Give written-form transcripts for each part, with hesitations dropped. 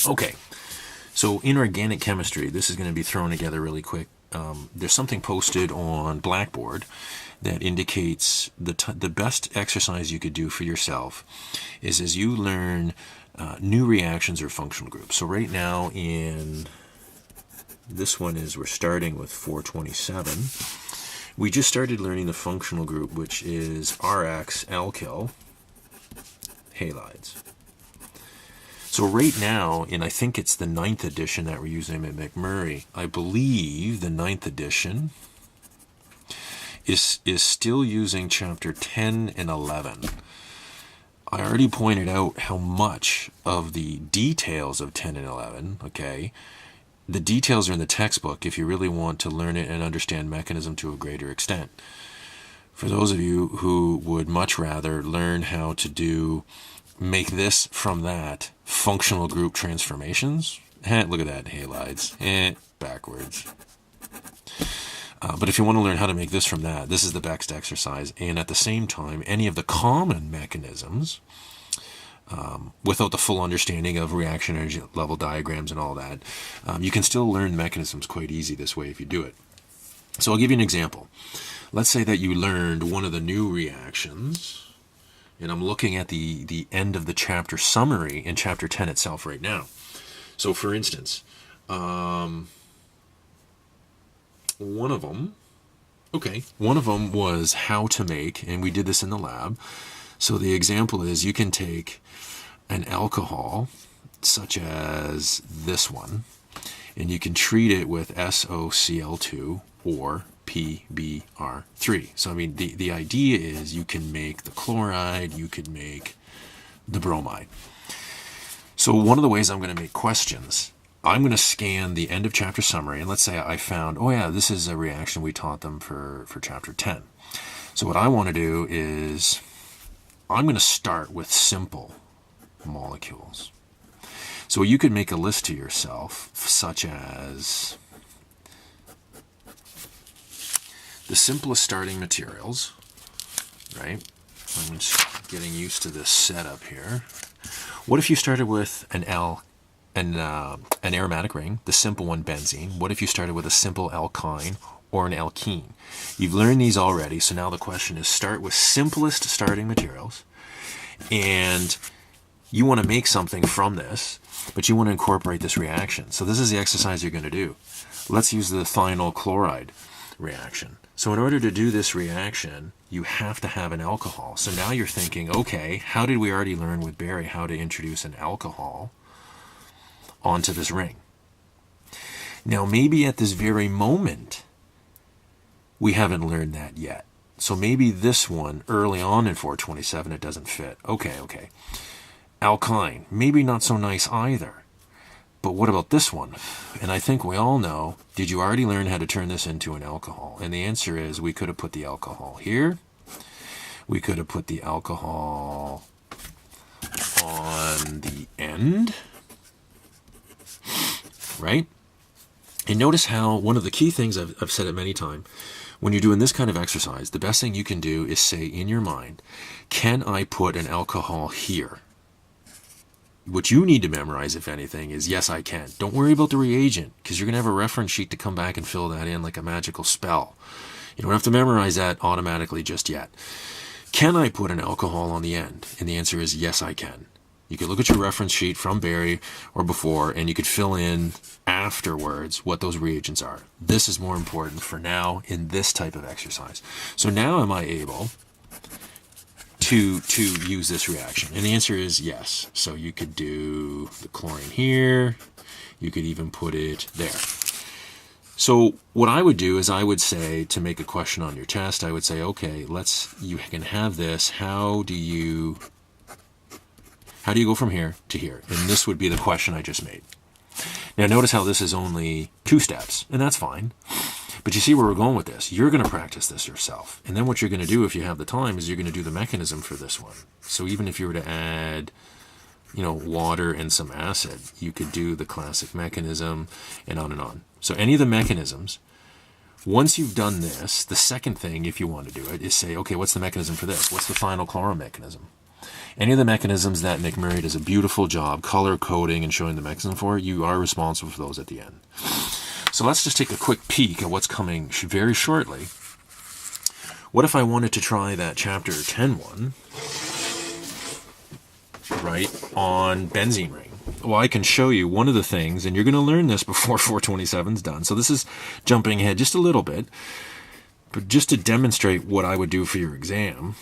Okay, so in organic chemistry, this is going to be thrown together really quick. There's something posted on Blackboard that indicates the best exercise you could do for yourself is as you learn new reactions or functional groups. So right now in this one we're starting with 427. We just started learning the functional group, which is RX alkyl halides. So right now, and I think it's the 9th edition that we're using at McMurray, I believe the 9th edition is still using chapter 10 and 11. I already pointed out how much of the details of 10 and 11, okay, the details are in the textbook if you really want to learn it and understand mechanism to a greater extent. For those of you who would much rather learn how to make this from that functional group transformations, look at that, halides, backwards. But if you want to learn how to make this from that, this is the best exercise. And at the same time, any of the common mechanisms, without the full understanding of reaction energy level diagrams and all that, you can still learn mechanisms quite easy this way if you do it. So I'll give you an example. Let's say that you learned one of the new reactions, and I'm looking at the end of the chapter summary in chapter 10 itself right now. So for instance, one of them was how to make, and we did this in the lab. So the example is you can take an alcohol such as this one, and you can treat it with SOCl2 or PBr3. So I mean, the idea is you can make the chloride, you could make the bromide. So one of the ways I'm going to make questions, I'm going to scan the end of chapter summary, and let's say I found, oh yeah, this is a reaction we taught them for chapter 10. So what I want to do is I'm going to start with simple molecules. So you could make a list to yourself, such as the simplest starting materials, right? I'm just getting used to this setup here. What if you started with an aromatic ring, the simple one, benzene? What if you started with a simple alkyne or an alkene? You've learned these already, so now the question is start with simplest starting materials, and you want to make something from this, but you want to incorporate this reaction. So this is the exercise you're going to do. Let's use the thionyl chloride reaction. So in order to do this reaction, you have to have an alcohol. So now you're thinking, okay, how did we already learn with Barry how to introduce an alcohol onto this ring? Now maybe at this very moment, we haven't learned that yet. So maybe this one, early on in 427, it doesn't fit. Okay. Alkyne, maybe not so nice either. But what about this one? And I think we all know, did you already learn how to turn this into an alcohol? And the answer is we could have put the alcohol here. We could have put the alcohol on the end, right? And notice how one of the key things, I've said it many times, when you're doing this kind of exercise, the best thing you can do is say in your mind, can I put an alcohol here? What you need to memorize, if anything, is yes, I can. Don't worry about the reagent, because you're going to have a reference sheet to come back and fill that in like a magical spell. You don't have to memorize that automatically just yet. Can I put an alcohol on the end? And the answer is yes, I can. You could look at your reference sheet from Barry or before, and you could fill in afterwards what those reagents are. This is more important for now in this type of exercise. So now am I able to use this reaction? And the answer is yes. So you could do the chlorine here. You could even put it there. So what I would do is I would say, to make a question on your test, I would say, okay, you can have this. How do you go from here to here? And this would be the question I just made. Now notice how this is only 2 steps, and that's fine. But you see where we're going with this. You're going to practice this yourself. And then what you're going to do, if you have the time, is you're going to do the mechanism for this one. So even if you were to add, water and some acid, you could do the classic mechanism and on and on. So any of the mechanisms, once you've done this, the second thing, if you want to do it, is say, okay, what's the mechanism for this? What's the thionyl chloride mechanism? Any of the mechanisms that McMurray does a beautiful job color coding and showing the mechanism for, you are responsible for those at the end. So let's just take a quick peek at what's coming very shortly. What if I wanted to try that chapter 10 one, right, on benzene ring? Well, I can show you one of the things, and you're going to learn this before 427 is done. So this is jumping ahead just a little bit, but just to demonstrate what I would do for your exam,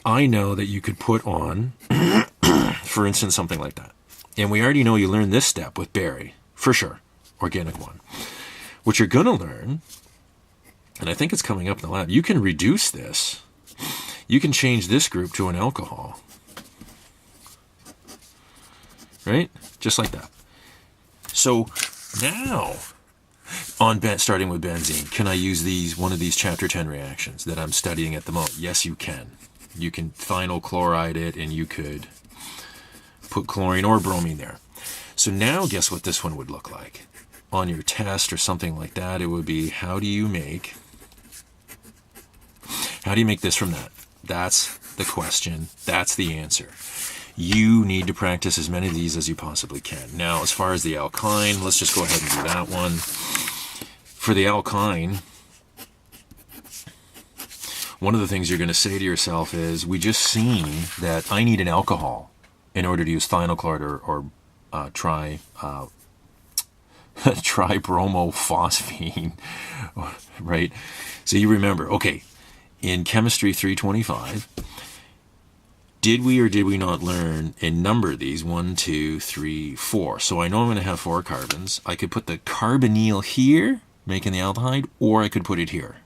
I know that you could put on, for instance, something like that. And we already know you learned this step with Barry, for sure, organic one. What you're going to learn, and I think it's coming up in the lab, you can reduce this. You can change this group to an alcohol. Right? Just like that. So now, starting with benzene, can I use one of these chapter 10 reactions that I'm studying at the moment? Yes, you can. You can phenyl chloride it, and you could put chlorine or bromine there. So now guess what this one would look like? On your test or something like that, it would be, how do you make this from that? That's the question. That's the answer. You need to practice as many of these as you possibly can. Now, as far as the alkyne, let's just go ahead and do that one. For the alkyne, one of the things you're going to say to yourself is, we just seen that I need an alcohol in order to use phenyl chloride or tribromophosphine, right? So you remember, okay, in chemistry 325, did we or did we not learn and number these 1, 2, 3, 4? So I know I'm going to have 4 carbons. I could put the carbonyl here, making the aldehyde, or I could put it here.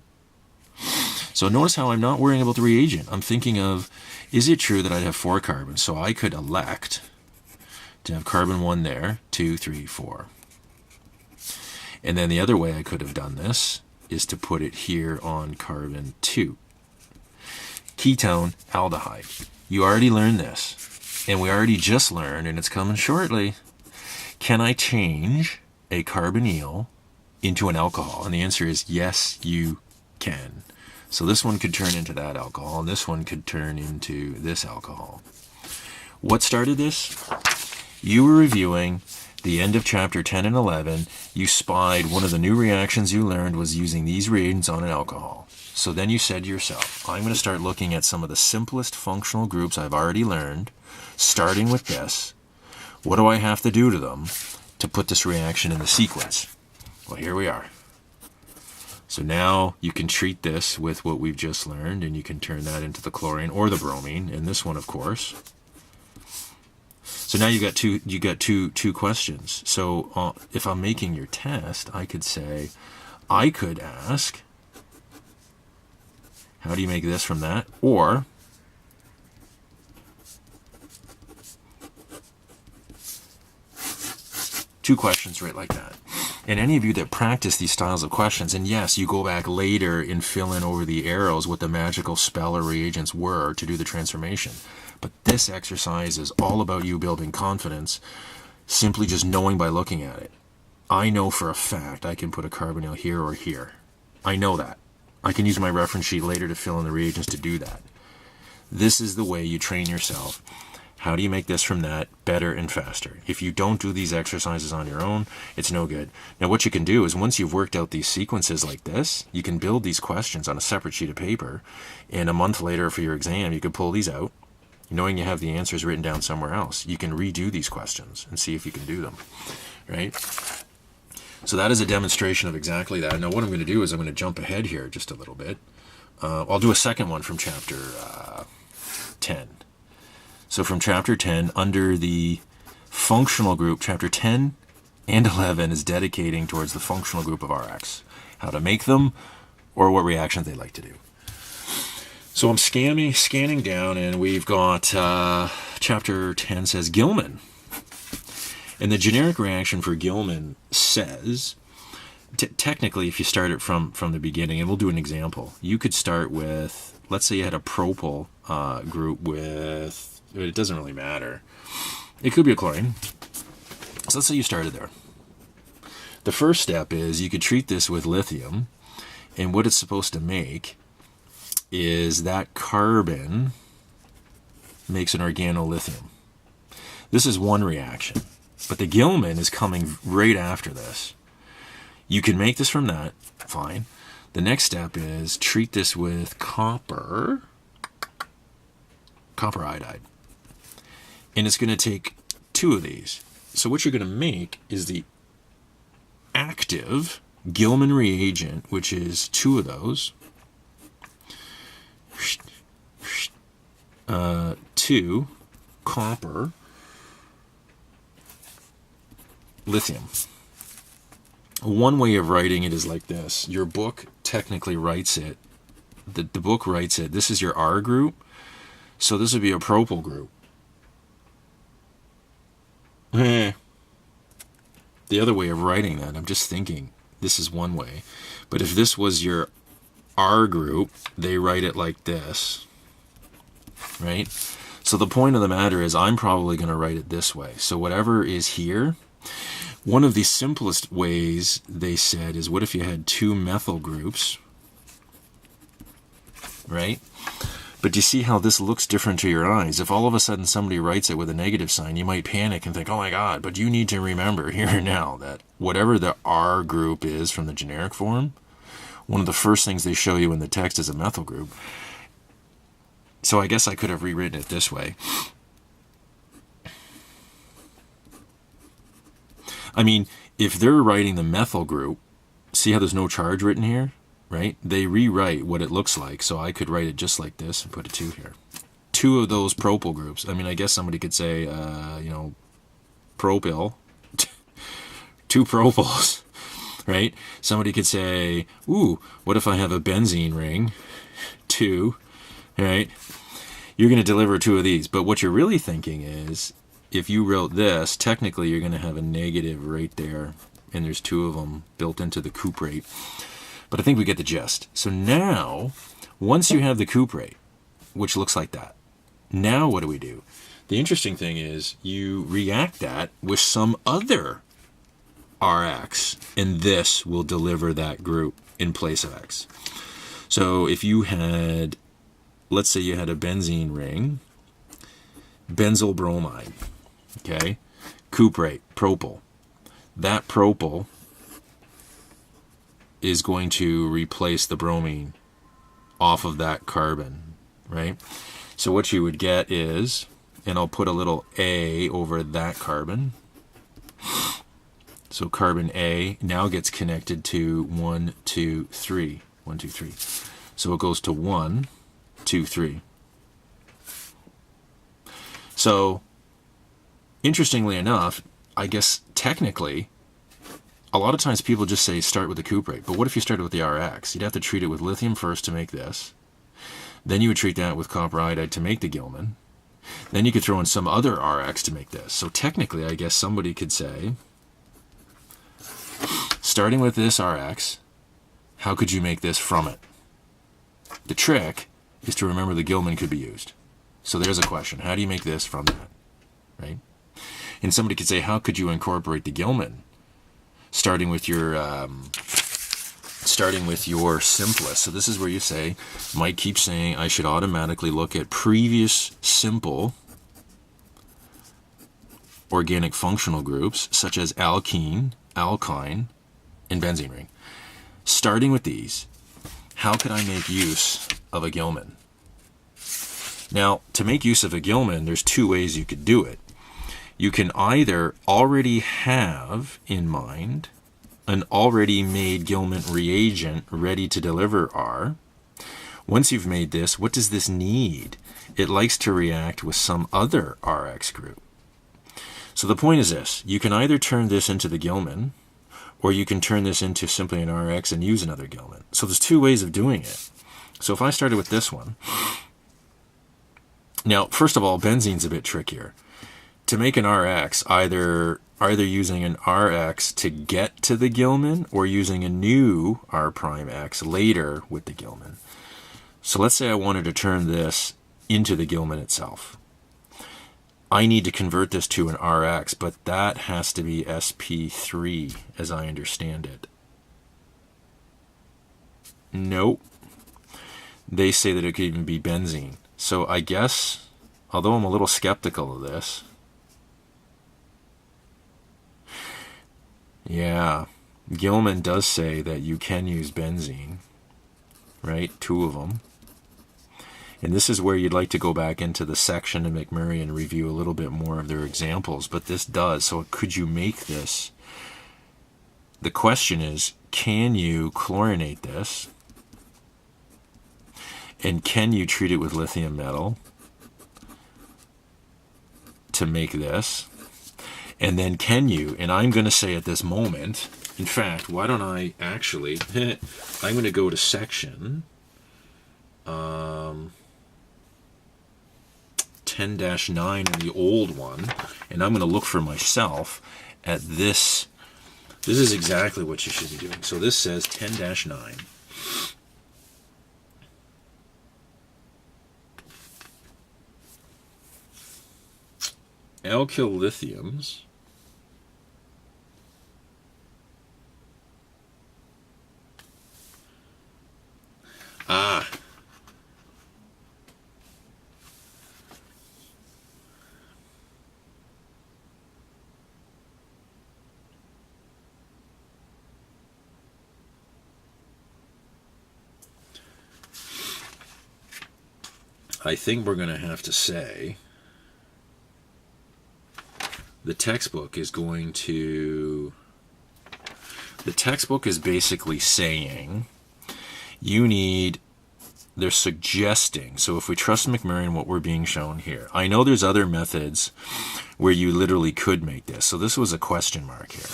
So notice how I'm not worrying about the reagent. I'm thinking of, is it true that I'd have 4 carbons? So I could elect to have carbon 1 there, 2, 3, 4. And then the other way I could have done this is to put it here on carbon 2. Ketone, aldehyde. You already learned this, and we already just learned, and it's coming shortly. Can I change a carbonyl into an alcohol? And the answer is yes, you can. So this one could turn into that alcohol, and this one could turn into this alcohol. What started this? You were reviewing the end of chapter 10 and 11. You spied one of the new reactions you learned was using these reagents on an alcohol. So then you said to yourself, I'm going to start looking at some of the simplest functional groups I've already learned, starting with this. What do I have to do to them to put this reaction in the sequence? Well, here we are. So now you can treat this with what we've just learned, and you can turn that into the chlorine or the bromine, and this one, of course. So now you got two questions. So if I'm making your test, I could say, I could ask, how do you make this from that? Or, two questions right like that. And any of you that practice these styles of questions, and yes, you go back later and fill in over the arrows what the magical spell or reagents were to do the transformation. But this exercise is all about you building confidence, simply just knowing by looking at it. I know for a fact I can put a carbonyl here or here. I know that. I can use my reference sheet later to fill in the reagents to do that. This is the way you train yourself. How do you make this from that better and faster? If you don't do these exercises on your own, it's no good. Now what you can do is once you've worked out these sequences like this, you can build these questions on a separate sheet of paper, and a month later for your exam, you could pull these out, knowing you have the answers written down somewhere else. You can redo these questions and see if you can do them, right? So that is a demonstration of exactly that. Now what I'm going to do is I'm going to jump ahead here just a little bit. I'll do a second one from chapter 10. So from chapter 10, under the functional group, chapter 10 and 11 is dedicating towards the functional group of RX. How to make them, or what reactions they like to do. So I'm scanning down, and we've got chapter 10 says Gilman. And the generic reaction for Gilman says, technically, if you start it from the beginning, and we'll do an example, you could start with, let's say you had a propyl group with, it doesn't really matter. It could be a chlorine. So let's say you started there. The first step is you could treat this with lithium, and what it's supposed to make is that carbon makes an organolithium. This is one reaction, but the Gilman is coming right after this. You can make this from that, fine. The next step is treat this with copper iodide. And it's going to take 2 of these. So what you're going to make is the active Gilman reagent, which is 2 of those. 2 copper lithium. One way of writing it is like this. Your book technically writes it. The book writes it. This is your R group. So this would be a propyl group. The other way of writing that, I'm just thinking, this is one way. But if this was your R group, they write it like this. Right? So the point of the matter is I'm probably going to write it this way. So whatever is here, one of the simplest ways they said is what if you had 2 methyl groups, right? But do you see how this looks different to your eyes? If all of a sudden somebody writes it with a negative sign, you might panic and think, oh my God, but you need to remember here and now that whatever the R group is from the generic form, one of the first things they show you in the text is a methyl group. So I guess I could have rewritten it this way. I mean, if they're writing the methyl group, see how there's no charge written here, right? They rewrite what it looks like, so I could write it just like this and put a 2 here. 2 of those propyl groups. I mean, I guess somebody could say, propyl, 2 propyls, right? Somebody could say, ooh, what if I have a benzene ring, 2, right? You're going to deliver 2 of these, but what you're really thinking is, if you wrote this, technically you're going to have a negative right there, and there's 2 of them built into the cuprate. But I think we get the gist. So now, once you have the cuprate, which looks like that, now what do? The interesting thing is you react that with some other Rx, and this will deliver that group in place of X. So if you had, let's say you had a benzene ring, benzyl bromide, okay, cuprate, propyl. That propyl is going to replace the bromine off of that carbon, right? So what you would get is, and I'll put a little A over that carbon. So carbon A now gets connected to 1, 2, 3. 1, 2, 3. So it goes to 1, 2, 3. So, interestingly enough, I guess technically, a lot of times people just say start with the cuprate. But what if you started with the Rx? You'd have to treat it with lithium first to make this. Then you would treat that with copper iodide to make the Gilman. Then you could throw in some other Rx to make this. So technically, I guess somebody could say, starting with this Rx, how could you make this from it? The trick is to remember the Gilman could be used. So there's a question. How do you make this from that? Right? And somebody could say, how could you incorporate the Gilman? Starting with your simplest. So this is where you say, Mike keeps saying I should automatically look at previous simple organic functional groups, such as alkene, alkyne, and benzene ring. Starting with these, how could I make use of a Gilman? Now, to make use of a Gilman, there's 2 ways you could do it. You can either already have in mind an already made Gilman reagent ready to deliver R. Once you've made this, what does this need? It likes to react with some other Rx group. So the point is this. You can either turn this into the Gilman, or you can turn this into simply an Rx and use another Gilman. So there's 2 ways of doing it. So if I started with this one, now, first of all, benzene's a bit trickier. To make an Rx, either using an Rx to get to the Gilman or using a new R'X later with the Gilman. So let's say I wanted to turn this into the Gilman itself. I need to convert this to an Rx, but that has to be sp3 as I understand it. Nope. They say that it could even be benzene. So I guess although I'm a little skeptical of this. Yeah, Gilman does say that you can use benzene, right? 2 of them. And this is where you'd like to go back into the section in McMurray and review a little bit more of their examples, but this does. So could you make this? The question is, can you chlorinate this? And can you treat it with lithium metal to make this? And then can you, and I'm going to say at this moment, in fact, why don't I actually, I'm going to go to section 10-9 in the old one, and I'm going to look for myself at this. This is exactly what you should be doing. So this says 10-9. Alkyl lithiums I think we're going to have to say the textbook is basically saying you need, they're suggesting, so if we trust McMurray and what we're being shown here, I know there's other methods where you literally could make this, so this was a question mark here.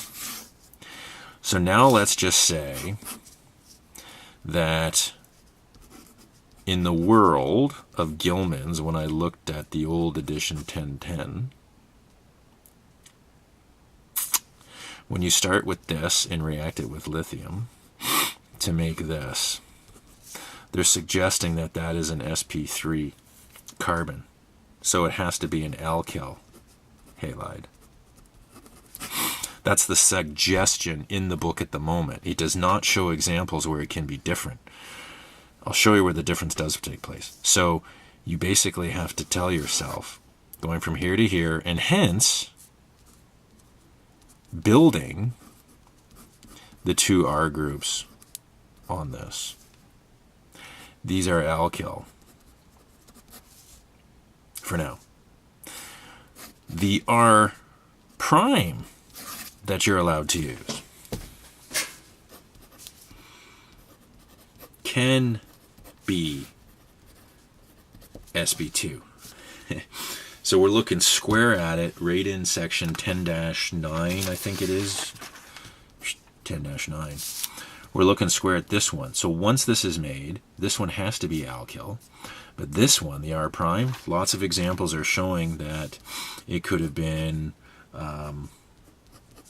So now let's just say that in the world of Gilman's, when I looked at the old edition 1010, when you start with this and react it with lithium to make this, they're suggesting that that is an sp3 carbon. So it has to be an alkyl halide. That's the suggestion in the book at the moment. It does not show examples where it can be different. I'll show you where the difference does take place. So you basically have to tell yourself, going from here to here, and hence building the 2 R groups on this. These are alkyl for now. The R prime that you're allowed to use can be sp2. So we're looking square at it right in section 10-9, I think it is. 10-9. We're looking square at this one. So once this is made, this one has to be alkyl. But this one, the R prime, lots of examples are showing that it could have been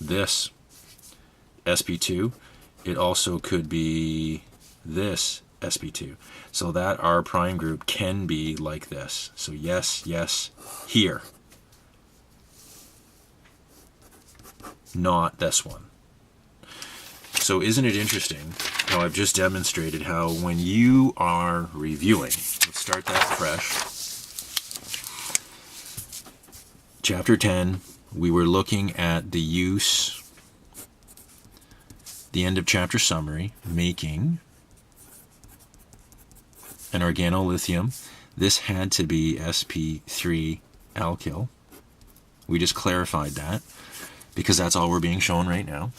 this sp2. It also could be this sp2. So that R prime group can be like this. So yes, yes, here. Not this one. So isn't it interesting how I've just demonstrated how when you are reviewing, let's start that fresh. Chapter 10, we were looking at the use, the end of chapter summary, making an organolithium. This had to be sp3 alkyl. We just clarified that because that's all we're being shown right now.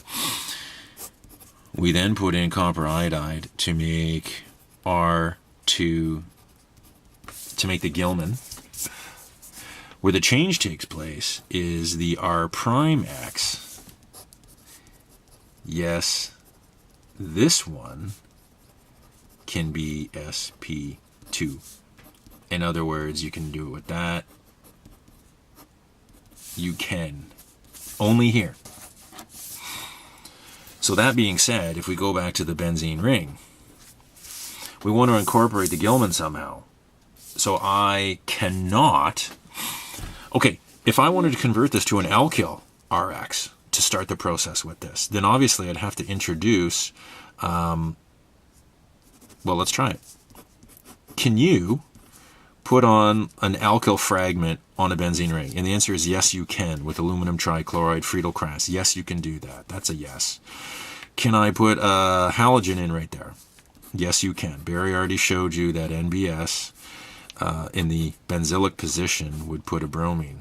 We then put in copper iodide to make R2, to make the Gilman. Where the change takes place is the R prime X. Yes, this one can be sp2. In other words, you can do it with that. You can. Only here. So that being said, if we go back to the benzene ring, we want to incorporate the Gilman somehow. So I cannot... Okay, if I wanted to convert this to an alkyl RX to start the process with this, then obviously I'd have to introduce... well, let's try it. Can you put on an alkyl fragment on a benzene ring? And the answer is yes, you can, with aluminum trichloride, Friedel-Crafts. Yes, you can do that. That's a yes. Can I put a halogen in right there? Yes, you can. Barry already showed you that NBS in the benzylic position would put a bromine.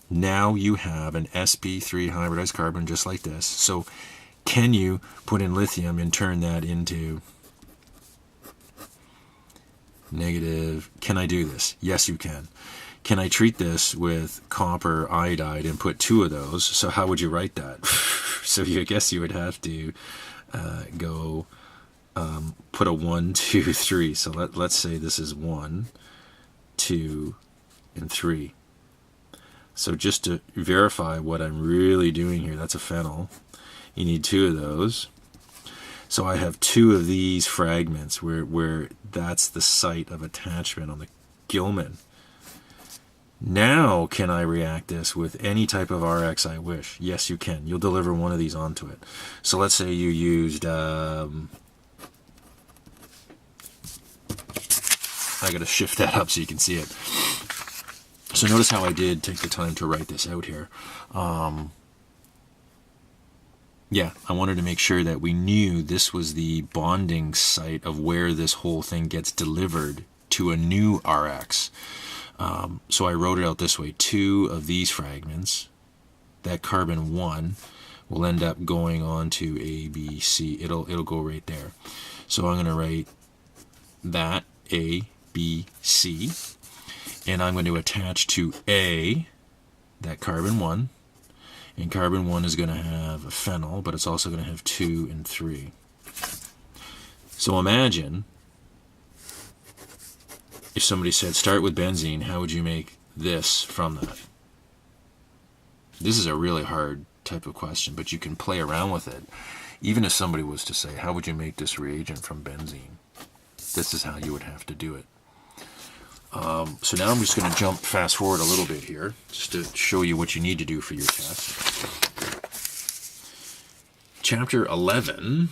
Now you have an sp3 hybridized carbon just like this. So can you put in lithium and turn that into negative? Can I do this? Yes, you can. Can I treat this with copper iodide and put 2 of those? So how would you write that? So I guess you would have to go put a 1, 2, 3. So let's say this is 1, 2, and 3. So just to verify what I'm really doing here, that's a phenyl. You need 2 of those. So I have 2 of these fragments where that's the site of attachment on the Gilman. Now, can I react this with any type of RX I wish? Yes, you can. You'll deliver one of these onto it. So let's say you used, I got to shift that up so you can see it. So notice how I did take the time to write this out here. Yeah, I wanted to make sure that we knew this was the bonding site of where this whole thing gets delivered to a new RX. So I wrote it out this way. 2 of these fragments, that carbon 1, will end up going on to A, B, C. It'll go right there. So I'm going to write that A, B, C. And I'm going to attach to A, that carbon 1. And carbon 1 is going to have a phenyl, but it's also going to have 2 and 3. So imagine if somebody said, start with benzene, how would you make this from that? This is a really hard type of question, but you can play around with it. Even if somebody was to say, how would you make this reagent from benzene? This is how you would have to do it. So now I'm just going to fast forward a little bit here, just to show you what you need to do for your test. Chapter 11.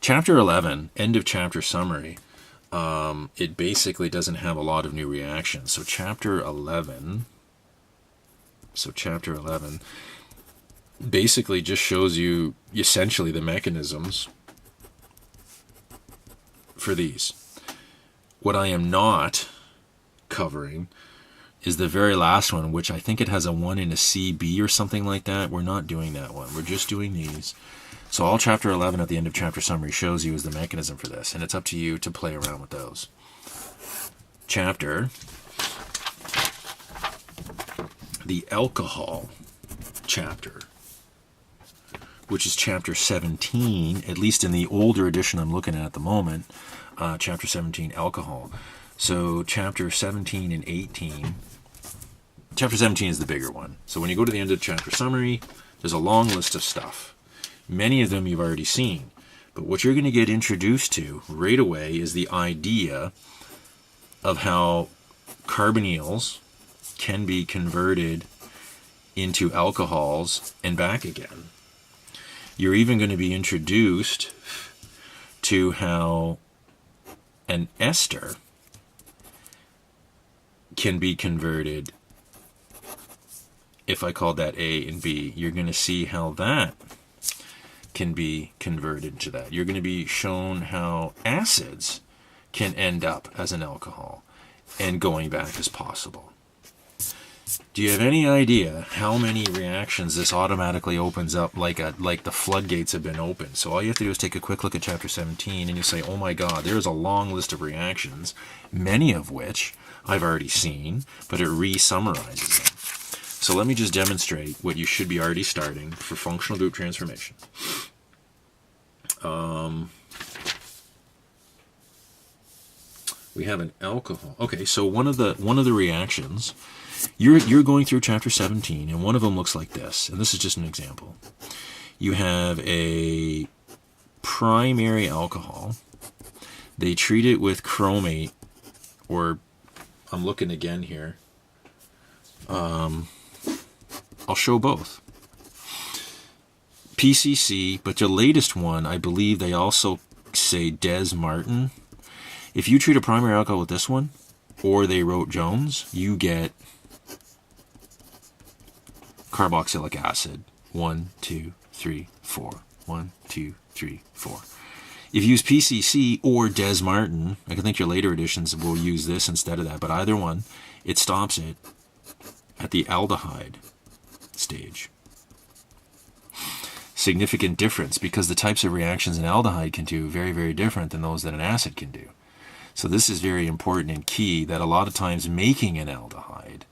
Chapter 11, end of chapter summary. It basically doesn't have a lot of new reactions. So chapter 11 basically just shows you essentially the mechanisms for these. What I am not covering is the very last one, which I think it has a 1 and a CB or something like that. We're not doing that one. We're just doing these. So all chapter 11 at the end of chapter summary shows you is the mechanism for this, and it's up to you to play around with those. The alcohol chapter, which is chapter 17, at least in the older edition I'm looking at the moment, chapter 17, alcohol. So chapter 17 and 18, chapter 17 is the bigger one. So when you go to the end of the chapter summary, there's a long list of stuff. Many of them you've already seen. But what you're going to get introduced to right away is the idea of how carbonyls can be converted into alcohols and back again. You're even going to be introduced to how an ester can be converted. If I call that A and B, you're going to see how that can be converted to that. You're going to be shown how acids can end up as an alcohol, and going back is possible. Do you have any idea how many reactions this automatically opens up, like the floodgates have been opened? So all you have to do is take a quick look at chapter 17 and you say, oh my god, there's a long list of reactions, many of which I've already seen, but it re-summarizes them. So let me just demonstrate what you should be already starting for functional group transformation. We have an alcohol. Okay, so one of the reactions, you're going through chapter 17, and one of them looks like this, and this is just an example. You have a primary alcohol. They treat it with chromate, or I'm looking again here. I'll show both. PCC, but the latest one, I believe they also say Des Martin. If you treat a primary alcohol with this one, or they wrote Jones, you get carboxylic acid. 1, 2, 3, 4. 1, 2, 3, 4. If you use PCC or Des Martin, I think your later editions will use this instead of that, but either one, it stops it at the aldehyde stage. Significant difference, because the types of reactions an aldehyde can do are very, very different than those that an acid can do. So this is very important and key, that a lot of times making an aldehyde.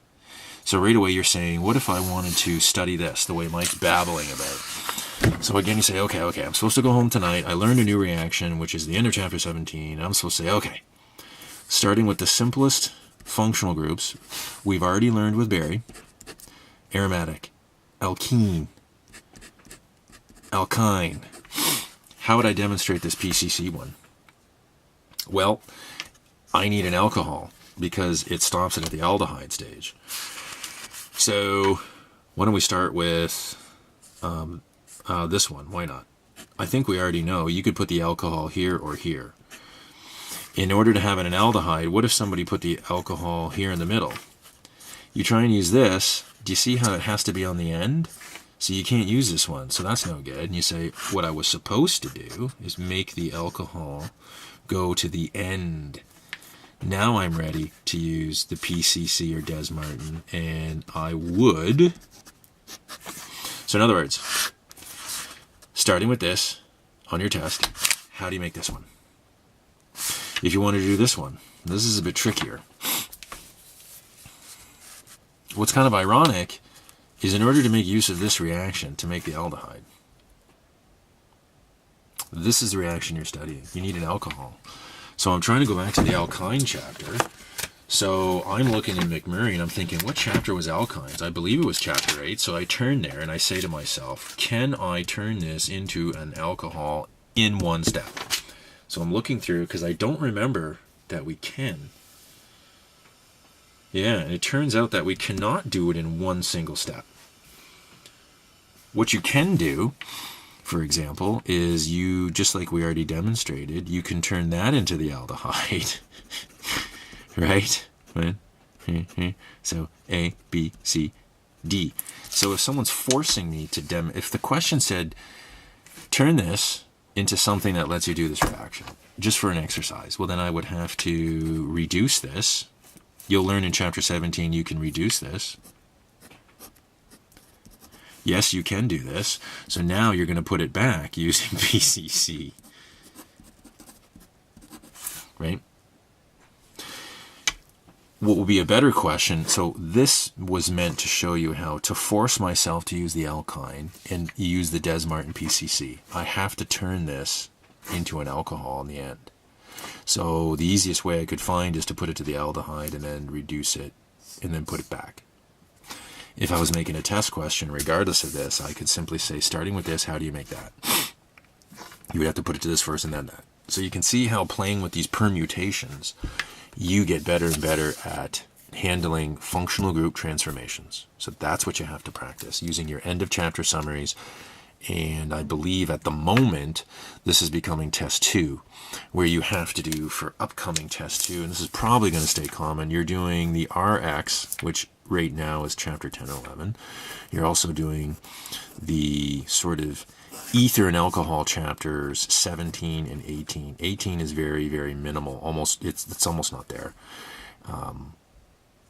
So right away you're saying, what if I wanted to study this, the way Mike's babbling about? So again, you say, okay, I'm supposed to go home tonight. I learned a new reaction, which is the end of chapter 17. I'm supposed to say, okay, starting with the simplest functional groups, we've already learned with Barry: aromatic, alkene, alkyne. How would I demonstrate this PCC one? Well, I need an alcohol because it stops it at the aldehyde stage. So why don't we start with this one? Why not? I think we already know you could put the alcohol here or here. In order to have an aldehyde, what if somebody put the alcohol here in the middle? You try and use this. Do you see how it has to be on the end? So you can't use this one, so that's no good. And you say, what I was supposed to do is make the alcohol go to the end. Now I'm ready to use the PCC or Des Martin, and I would. So in other words, starting with this on your test, how do you make this one? If you want to do this one, this is a bit trickier. What's kind of ironic is, in order to make use of this reaction to make the aldehyde, this is the reaction you're studying. You need an alcohol. So I'm trying to go back to the alkyne chapter. So I'm looking in McMurray and I'm thinking, what chapter was alkynes? I believe it was chapter 8. So I turn there and I say to myself, can I turn this into an alcohol in one step? So I'm looking through, because I don't remember that we can. Yeah, and it turns out that we cannot do it in one single step. What you can do, for example, is you, just like we already demonstrated, you can turn that into the aldehyde. Right? So A, B, C, D. So if someone's forcing me to if the question said, turn this into something that lets you do this reaction, just for an exercise, well then I would have to reduce this. You'll learn in chapter 17 you can reduce this. Yes, you can do this. So now you're going to put it back using PCC. Right? What will be a better question, so this was meant to show you how to force myself to use the alkyne and use the Des Martin PCC. I have to turn this into an alcohol in the end. So the easiest way I could find is to put it to the aldehyde and then reduce it and then put it back. If I was making a test question, regardless of this, I could simply say, starting with this, how do you make that? You would have to put it to this first and then that. So you can see how playing with these permutations, you get better and better at handling functional group transformations. So that's what you have to practice, using your end of chapter summaries. And I believe at the moment, this is becoming test 2, where you have to do for upcoming test 2, and this is probably going to stay common, you're doing the RX, which right now is chapter 10 or 11. You're also doing the sort of ether and alcohol chapters 17 and 18. 18 is very, very minimal. It's almost not there.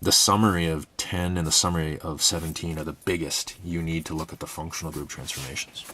The summary of 10 and the summary of 17 are the biggest. You need to look at the functional group transformations.